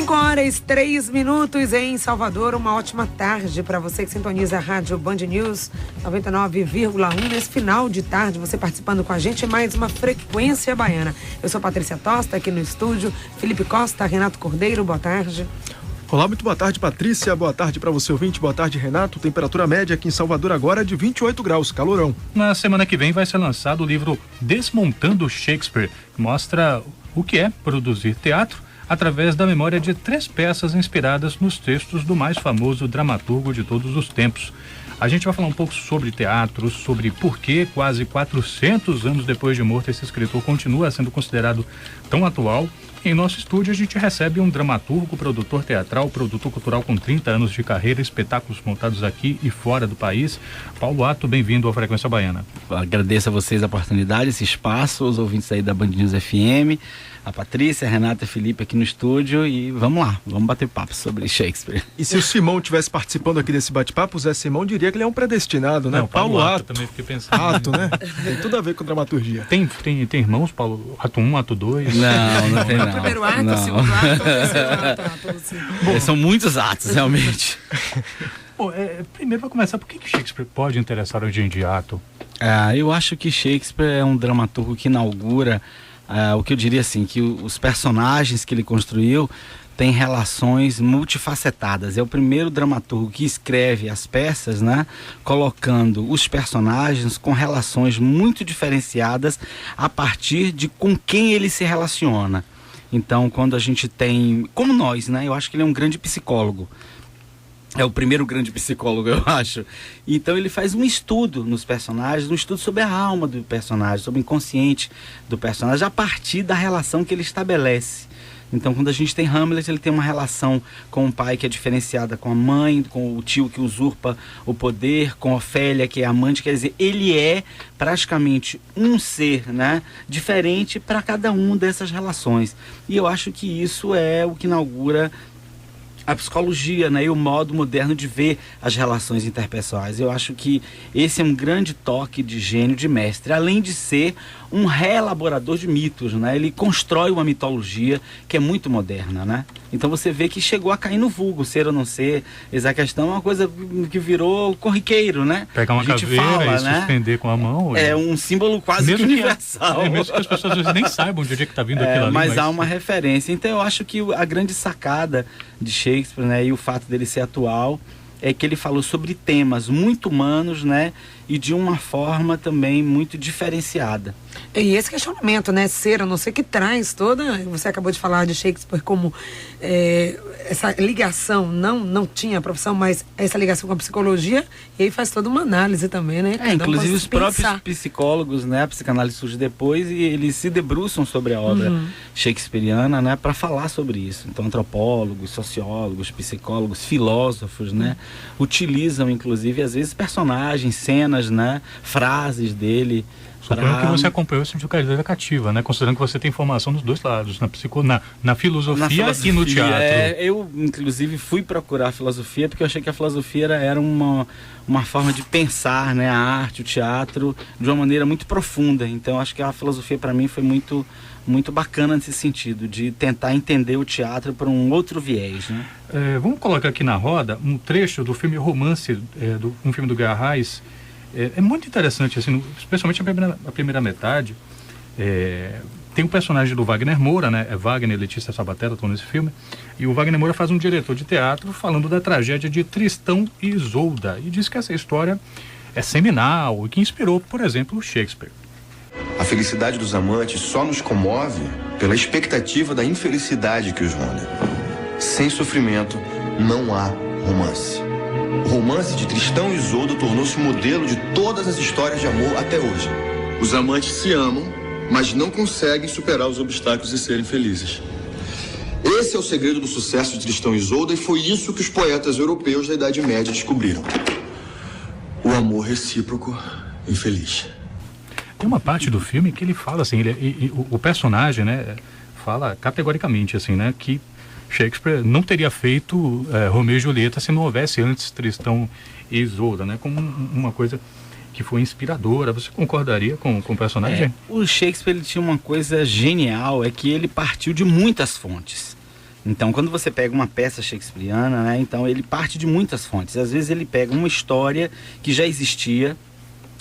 5h03 em Salvador. Uma ótima tarde para você que sintoniza a Rádio Band News 99,1. Nesse final de tarde, você participando com a gente em mais uma Frequência Baiana. Eu sou Patrícia Tosta, aqui no estúdio. Felipe Costa, Renato Cordeiro, boa tarde. Olá, muito boa tarde, Patrícia. Boa tarde para você, ouvinte. Boa tarde, Renato. Temperatura média aqui em Salvador agora é de 28 graus, calorão. Na semana que vem vai ser lançado o livro Desmontando Shakespeare, que mostra o que é produzir teatro através da memória de 3 peças inspiradas nos textos do mais famoso dramaturgo de todos os tempos. A gente vai falar um pouco sobre teatro, sobre por que quase 400 anos depois de morto esse escritor continua sendo considerado tão atual. Em nosso estúdio a gente recebe um dramaturgo, produtor teatral, produtor cultural com 30 anos de carreira, espetáculos montados aqui e fora do país. Paulo Atto, bem-vindo ao Frequência Baiana. Agradeço a vocês a oportunidade, esse espaço, os ouvintes aí da Band News FM, a Patrícia, a Renata e a Felipe aqui no estúdio e vamos lá, vamos bater papo sobre Shakespeare. E se o Simão estivesse participando aqui desse bate-papo, o Zé Simão diria que ele é um predestinado, né? Não, Paulo Atto também fiquei pensando. Atto, né? Tem tudo a ver com dramaturgia. Tem irmãos, Paulo? Ato 1, Ato 2? Não tem não. O primeiro ato, o segundo ato, o terceiro ato. São muitos atos, realmente. Bom, primeiro para começar, por que Shakespeare pode interessar hoje em dia, Atto? Eu acho que Shakespeare é um dramaturgo que inaugura o que eu diria assim, que os personagens que ele construiu têm relações multifacetadas. É o primeiro dramaturgo que escreve as peças, né, colocando os personagens com relações muito diferenciadas a partir de com quem ele se relaciona. Então, quando a gente tem, como nós, né, eu acho que ele é um grande psicólogo. É o primeiro grande psicólogo, eu acho. Então ele faz um estudo nos personagens, um estudo sobre a alma do personagem, sobre o inconsciente do personagem, a partir da relação que ele estabelece. Então quando a gente tem Hamlet, ele tem uma relação com o pai que é diferenciada com a mãe, com o tio que usurpa o poder, com Ofélia que é amante, quer dizer, ele é praticamente um ser, né, diferente para cada uma dessas relações. E eu acho que isso é o que inaugura a psicologia, né, e o modo moderno de ver as relações interpessoais. Eu acho que esse é um grande toque de gênio, de mestre, além de ser um reelaborador de mitos, né? Ele constrói uma mitologia que é muito moderna, né? Então você vê que chegou a cair no vulgo, ser ou não ser, essa questão é uma coisa que virou corriqueiro, né? Pegar uma caveira e suspender com a mão. É um símbolo quase que universal. Mesmo que as pessoas às vezes nem saibam de onde é que está vindo aquilo ali. Mas há uma referência. Então eu acho que a grande sacada de Shakespeare, né, e o fato dele ser atual, é que ele falou sobre temas muito humanos, né, e de uma forma também muito diferenciada. E esse questionamento, né, ser ou não ser, que traz toda, você acabou de falar de Shakespeare como essa ligação, não tinha a profissão, mas essa ligação com a psicologia, e aí faz toda uma análise também, né? Inclusive os próprios psicólogos, né, a psicanálise surge depois e eles se debruçam sobre a obra shakespeariana, né, para falar sobre isso. Então antropólogos, sociólogos, psicólogos, filósofos, né, utilizam inclusive às vezes personagens, cenas, né, frases dele. Suponho que você acompanhou esse tipo de carreira cativa, né? Considerando que você tem formação nos dois lados, na filosofia e no teatro. Eu, inclusive, fui procurar filosofia porque eu achei que a filosofia era uma forma de pensar, né, a arte, o teatro, de uma maneira muito profunda. Então, acho que a filosofia, para mim, foi muito, muito bacana nesse sentido, de tentar entender o teatro por um outro viés, né? Vamos colocar aqui na roda um trecho do filme Romance, um filme do Guy Raz. É muito interessante, assim, especialmente a primeira metade. Tem o personagem do Wagner Moura, né? Wagner e Letícia Sabatella estão nesse filme. E o Wagner Moura faz um diretor de teatro falando da tragédia de Tristão e Isolda. E diz que essa história é seminal e que inspirou, por exemplo, Shakespeare. A felicidade dos amantes só nos comove pela expectativa da infelicidade que os ronda. Sem sofrimento, não há romance. O romance de Tristão e Isolda tornou-se modelo de todas as histórias de amor até hoje. Os amantes se amam, mas não conseguem superar os obstáculos e serem felizes. Esse é o segredo do sucesso de Tristão e Isolda e foi isso que os poetas europeus da Idade Média descobriram. O amor recíproco e feliz. Tem uma parte do filme que ele fala assim, o personagem, né, fala categoricamente assim, né, que Shakespeare não teria feito Romeu e Julieta se não houvesse antes Tristão e Isolda, né? Como uma coisa que foi inspiradora. Você concordaria com o personagem? O Shakespeare ele tinha uma coisa genial, é que ele partiu de muitas fontes. Então, quando você pega uma peça shakespeariana, né, então ele parte de muitas fontes. Às vezes ele pega uma história que já existia,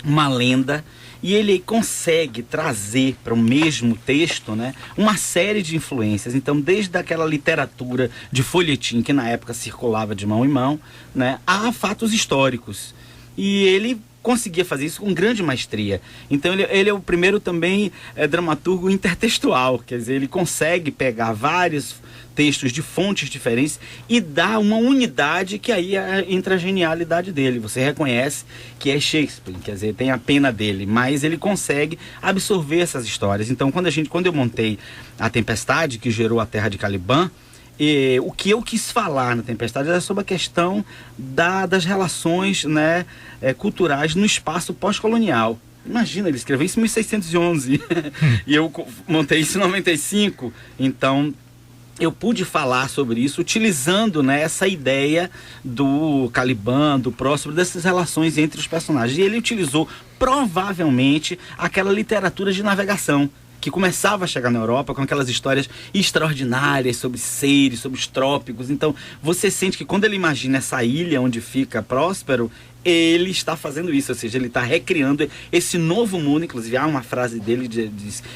uma lenda, e ele consegue trazer para o mesmo texto, né, uma série de influências. Então, desde aquela literatura de folhetim que na época circulava de mão em mão, né, a fatos históricos. E ele conseguia fazer isso com grande maestria. Então ele é o primeiro também dramaturgo intertextual, quer dizer, ele consegue pegar vários textos de fontes diferentes e dar uma unidade que aí entra a genialidade dele. Você reconhece que é Shakespeare, quer dizer, tem a pena dele, mas ele consegue absorver essas histórias. Então, quando eu montei A Tempestade, que gerou A Terra de Caliban, o que eu quis falar na Tempestade era sobre a questão das relações, né, culturais no espaço pós-colonial. Imagina, ele escreveu isso em 1611 e eu montei isso em 95. Então, eu pude falar sobre isso utilizando, né, essa ideia do Caliban, do Próspero, dessas relações entre os personagens. E ele utilizou provavelmente aquela literatura de navegação que começava a chegar na Europa com aquelas histórias extraordinárias sobre seres, sobre os trópicos. Então, você sente que quando ele imagina essa ilha onde fica Próspero, ele está fazendo isso, ou seja, ele está recriando esse novo mundo. Inclusive, há uma frase dele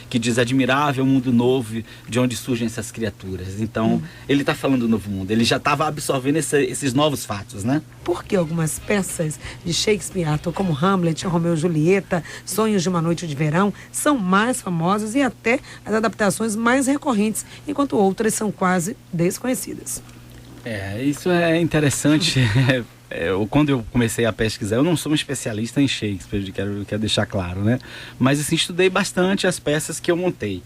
que diz: admirável mundo novo de onde surgem essas criaturas. Então, ele está falando do novo mundo, ele já estava absorvendo esses novos fatos, né? Por que algumas peças de Shakespeare, como Hamlet, Romeu e Julieta, Sonhos de uma Noite de Verão, são mais famosas e até as adaptações mais recorrentes, enquanto outras são quase desconhecidas? Isso é interessante. Quando eu comecei a pesquisar, eu não sou um especialista em Shakespeare, quero deixar claro, né? Mas assim, estudei bastante as peças que eu montei.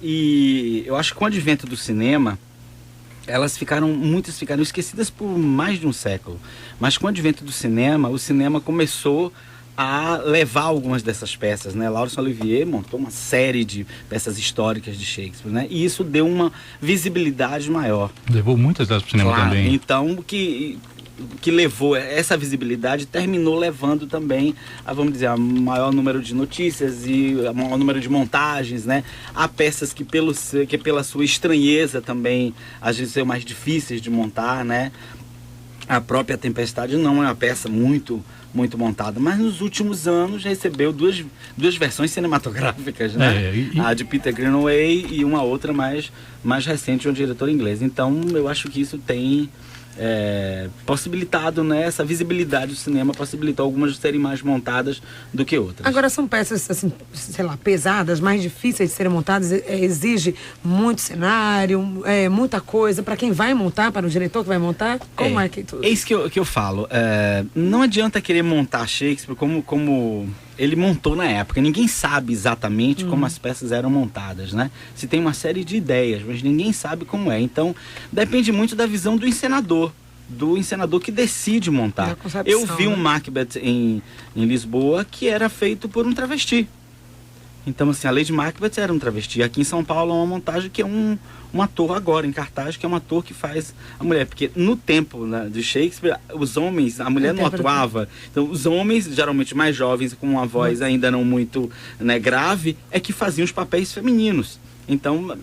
E eu acho que com o advento do cinema, muitas ficaram esquecidas por mais de um século. Mas com o advento do cinema, o cinema começou a levar algumas dessas peças, né? Laurence Olivier montou uma série de peças históricas de Shakespeare, né? E isso deu uma visibilidade maior. Levou muitas delas para o cinema, claro, também. Então, o que levou essa visibilidade terminou levando também vamos dizer, a maior número de notícias e a maior número de montagens, né? Há peças que pela sua estranheza também às vezes são mais difíceis de montar, né? A própria Tempestade não é uma peça muito montada, mas nos últimos anos recebeu duas versões cinematográficas, né? A de Peter Greenaway e uma outra mais recente de um diretor inglês. Então eu acho que isso tem possibilitado, né, essa visibilidade do cinema, possibilitou algumas de serem mais montadas do que outras. Agora são peças, assim, sei lá, pesadas, mais difíceis de serem montadas, exige muito cenário, muita coisa, para quem vai montar, para o diretor que vai montar, como é que tudo? É isso que eu falo, não adianta querer montar Shakespeare como ele montou na época. Ninguém sabe exatamente como as peças eram montadas, né? Se tem uma série de ideias, mas ninguém sabe como é. Então, depende muito da visão do encenador que decide montar. Eu vi um Macbeth em Lisboa que era feito por um travesti. Então, assim, a Lady Macbeth era um travesti. Aqui em São Paulo é uma montagem que é um ator agora em cartaz, que é um ator que faz a mulher. Porque no tempo, né, de Shakespeare, os homens, a mulher não atuava. Então, os homens, geralmente mais jovens, com uma voz ainda não muito, né, grave, é que faziam os papéis femininos. Então,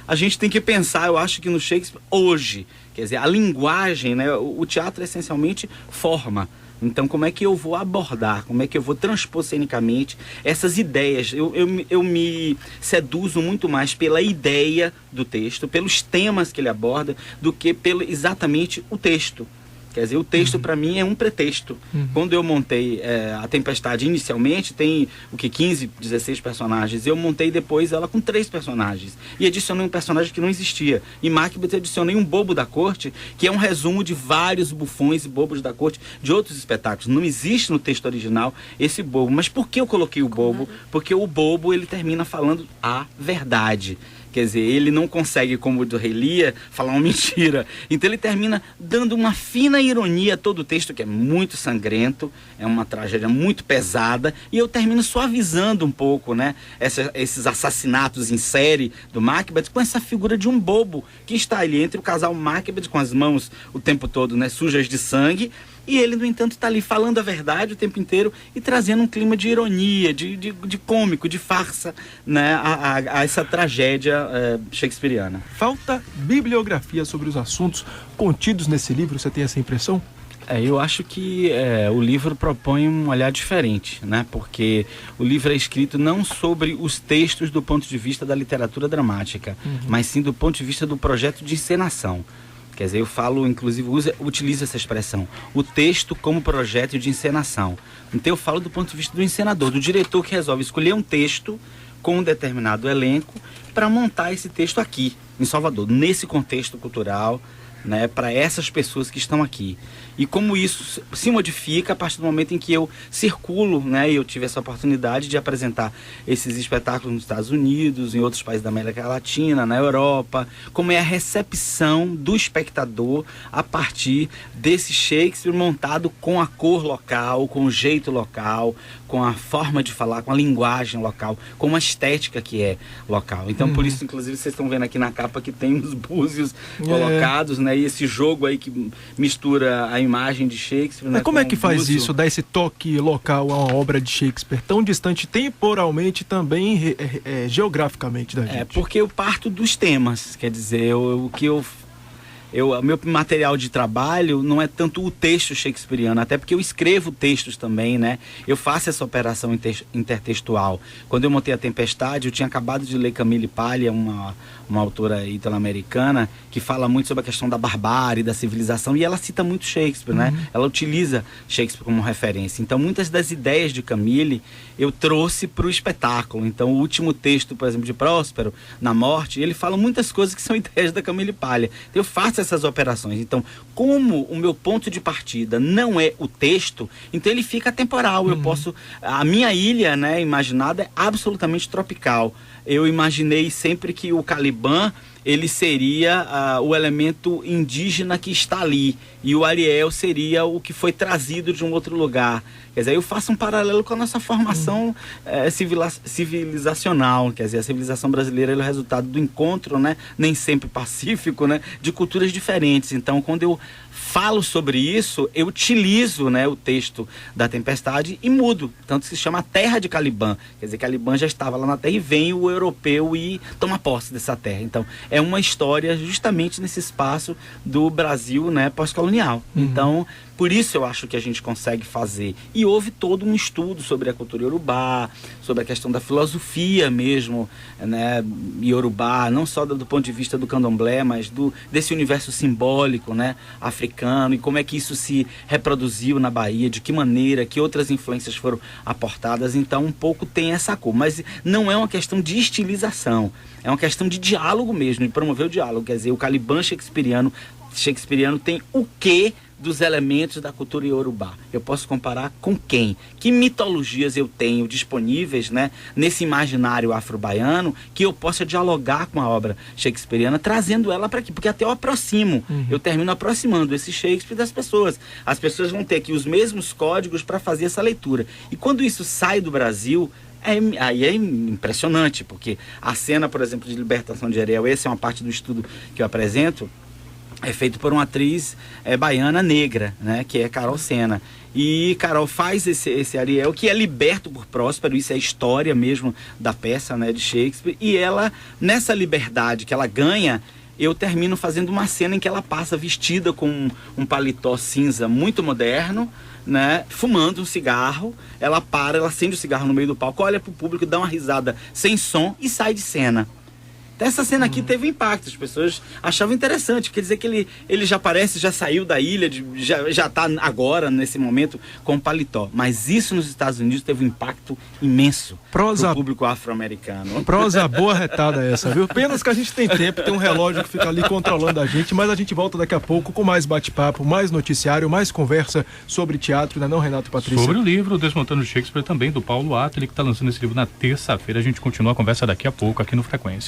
a gente tem que pensar, eu acho que no Shakespeare, hoje, quer dizer, a linguagem, né, o teatro é essencialmente forma. Então, como é que eu vou abordar, como é que eu vou transpor cenicamente essas ideias? Eu me seduzo muito mais pela ideia do texto, pelos temas que ele aborda, do que pelo exatamente o texto. Quer dizer, o texto para mim é um pretexto. Quando eu montei A Tempestade inicialmente, tem 15, 16 personagens. Eu montei depois ela com 3 personagens. E adicionei um personagem que não existia. Em Macbeth adicionei um bobo da corte, que é um resumo de vários bufões e bobos da corte de outros espetáculos. Não existe no texto original esse bobo. Mas por que eu coloquei o bobo? Porque o bobo, ele termina falando a verdade. Quer dizer, ele não consegue, como o do Rei Lear, falar uma mentira. Então ele termina dando uma fina ironia a todo o texto, que é muito sangrento, é uma tragédia muito pesada, e eu termino suavizando um pouco, né, esses assassinatos em série do Macbeth com essa figura de um bobo que está ali entre o casal Macbeth com as mãos o tempo todo, né, sujas de sangue, E ele, no entanto, está ali falando a verdade o tempo inteiro e trazendo um clima de ironia, de cômico, de farsa, né, a essa tragédia shakespeariana. Falta bibliografia sobre os assuntos contidos nesse livro, você tem essa impressão? Eu acho que o livro propõe um olhar diferente, né? Porque o livro é escrito não sobre os textos do ponto de vista da literatura dramática, mas sim do ponto de vista do projeto de encenação. Quer dizer, eu falo, inclusive, utilizo essa expressão, o texto como projeto de encenação. Então eu falo do ponto de vista do encenador, do diretor que resolve escolher um texto com um determinado elenco para montar esse texto aqui, em Salvador, nesse contexto cultural, né, para essas pessoas que estão aqui. E como isso se modifica a partir do momento em que eu circulo, né, e eu tive essa oportunidade de apresentar esses espetáculos nos Estados Unidos, em outros países da América Latina, na Europa, como é a recepção do espectador a partir desse Shakespeare montado com a cor local, com o jeito local, com a forma de falar, com a linguagem local, com a estética que é local. Então, por isso, inclusive, vocês estão vendo aqui na capa que tem uns búzios colocados, né, e esse jogo aí que mistura a imagem de Shakespeare. Mas como é que faz isso, dar esse toque local a uma obra de Shakespeare tão distante temporalmente também geograficamente da gente? Porque eu parto dos temas, quer dizer, meu material de trabalho não é tanto o texto shakespeariano, até porque eu escrevo textos também, né? Eu faço essa operação intertextual. Quando eu montei A Tempestade, eu tinha acabado de ler Camille Paglia, uma autora italo-americana, que fala muito sobre a questão da barbárie, da civilização, e ela cita muito Shakespeare, né? Ela utiliza Shakespeare como referência. Então, muitas das ideias de Camille eu trouxe para o espetáculo. Então, o último texto, por exemplo, de Próspero, Na Morte, ele fala muitas coisas que são ideias da Camille Paglia. Então, eu faço essas operações. Então, como o meu ponto de partida não é o texto, então ele fica atemporal. Eu posso... A minha ilha, né, imaginada é absolutamente tropical. Eu imaginei sempre que o Caliban, ele seria o elemento indígena que está ali, e o Ariel seria o que foi trazido de um outro lugar. Quer dizer, eu faço um paralelo com a nossa formação civilizacional. Quer dizer, a civilização brasileira é o resultado do encontro, né, nem sempre pacífico, né, de culturas diferentes. Então, quando eu falo sobre isso, eu utilizo, né, o texto da Tempestade e mudo. Tanto se chama Terra de Caliban. Quer dizer, Caliban já estava lá na Terra e vem o europeu e toma posse dessa terra. Então, é uma história justamente nesse espaço do Brasil, né, pós-colonial. Então, por isso eu acho que a gente consegue fazer. E houve todo um estudo sobre a cultura iorubá, sobre a questão da filosofia mesmo, né, iorubá, não só do ponto de vista do candomblé, mas desse universo simbólico, né, africano, e como é que isso se reproduziu na Bahia, de que maneira, que outras influências foram aportadas. Então, um pouco tem essa cor. Mas não é uma questão de estilização, é uma questão de diálogo mesmo, de promover o diálogo. Quer dizer, o Caliban shakespeariano tem o quê dos elementos da cultura iorubá? Eu posso comparar com quem? Que mitologias eu tenho disponíveis, né, nesse imaginário afro-baiano, que eu possa dialogar com a obra shakespeariana, trazendo ela para aqui? Porque até eu aproximo, eu termino aproximando esse Shakespeare das pessoas. As pessoas vão ter aqui os mesmos códigos para fazer essa leitura. E quando isso sai do Brasil, aí é impressionante, porque a cena, por exemplo, de Libertação de Ariel, essa é uma parte do estudo que eu apresento, é feito por uma atriz baiana negra, né, que é Carol Sena. E Carol faz esse Ariel, que é liberto por Próspero, isso é a história mesmo da peça, né, de Shakespeare. E ela, nessa liberdade que ela ganha, eu termino fazendo uma cena em que ela passa vestida com um paletó cinza muito moderno, né, fumando um cigarro. Ela acende o cigarro no meio do palco, olha pro público, dá uma risada sem som e sai de cena. Essa cena aqui teve impacto, as pessoas achavam interessante, quer dizer que ele já aparece, já saiu da ilha, já está agora, nesse momento, com paletó. Mas isso nos Estados Unidos teve um impacto imenso para o público afro-americano. Prosa boa retada essa, viu? Apenas que a gente tem tempo, tem um relógio que fica ali controlando a gente, mas a gente volta daqui a pouco com mais bate-papo, mais noticiário, mais conversa sobre teatro, não, Renato e Patrícia? Sobre o livro Desmontando Shakespeare também, do Paulo Attali, que está lançando esse livro na terça-feira. A gente continua a conversa daqui a pouco aqui no Frequência.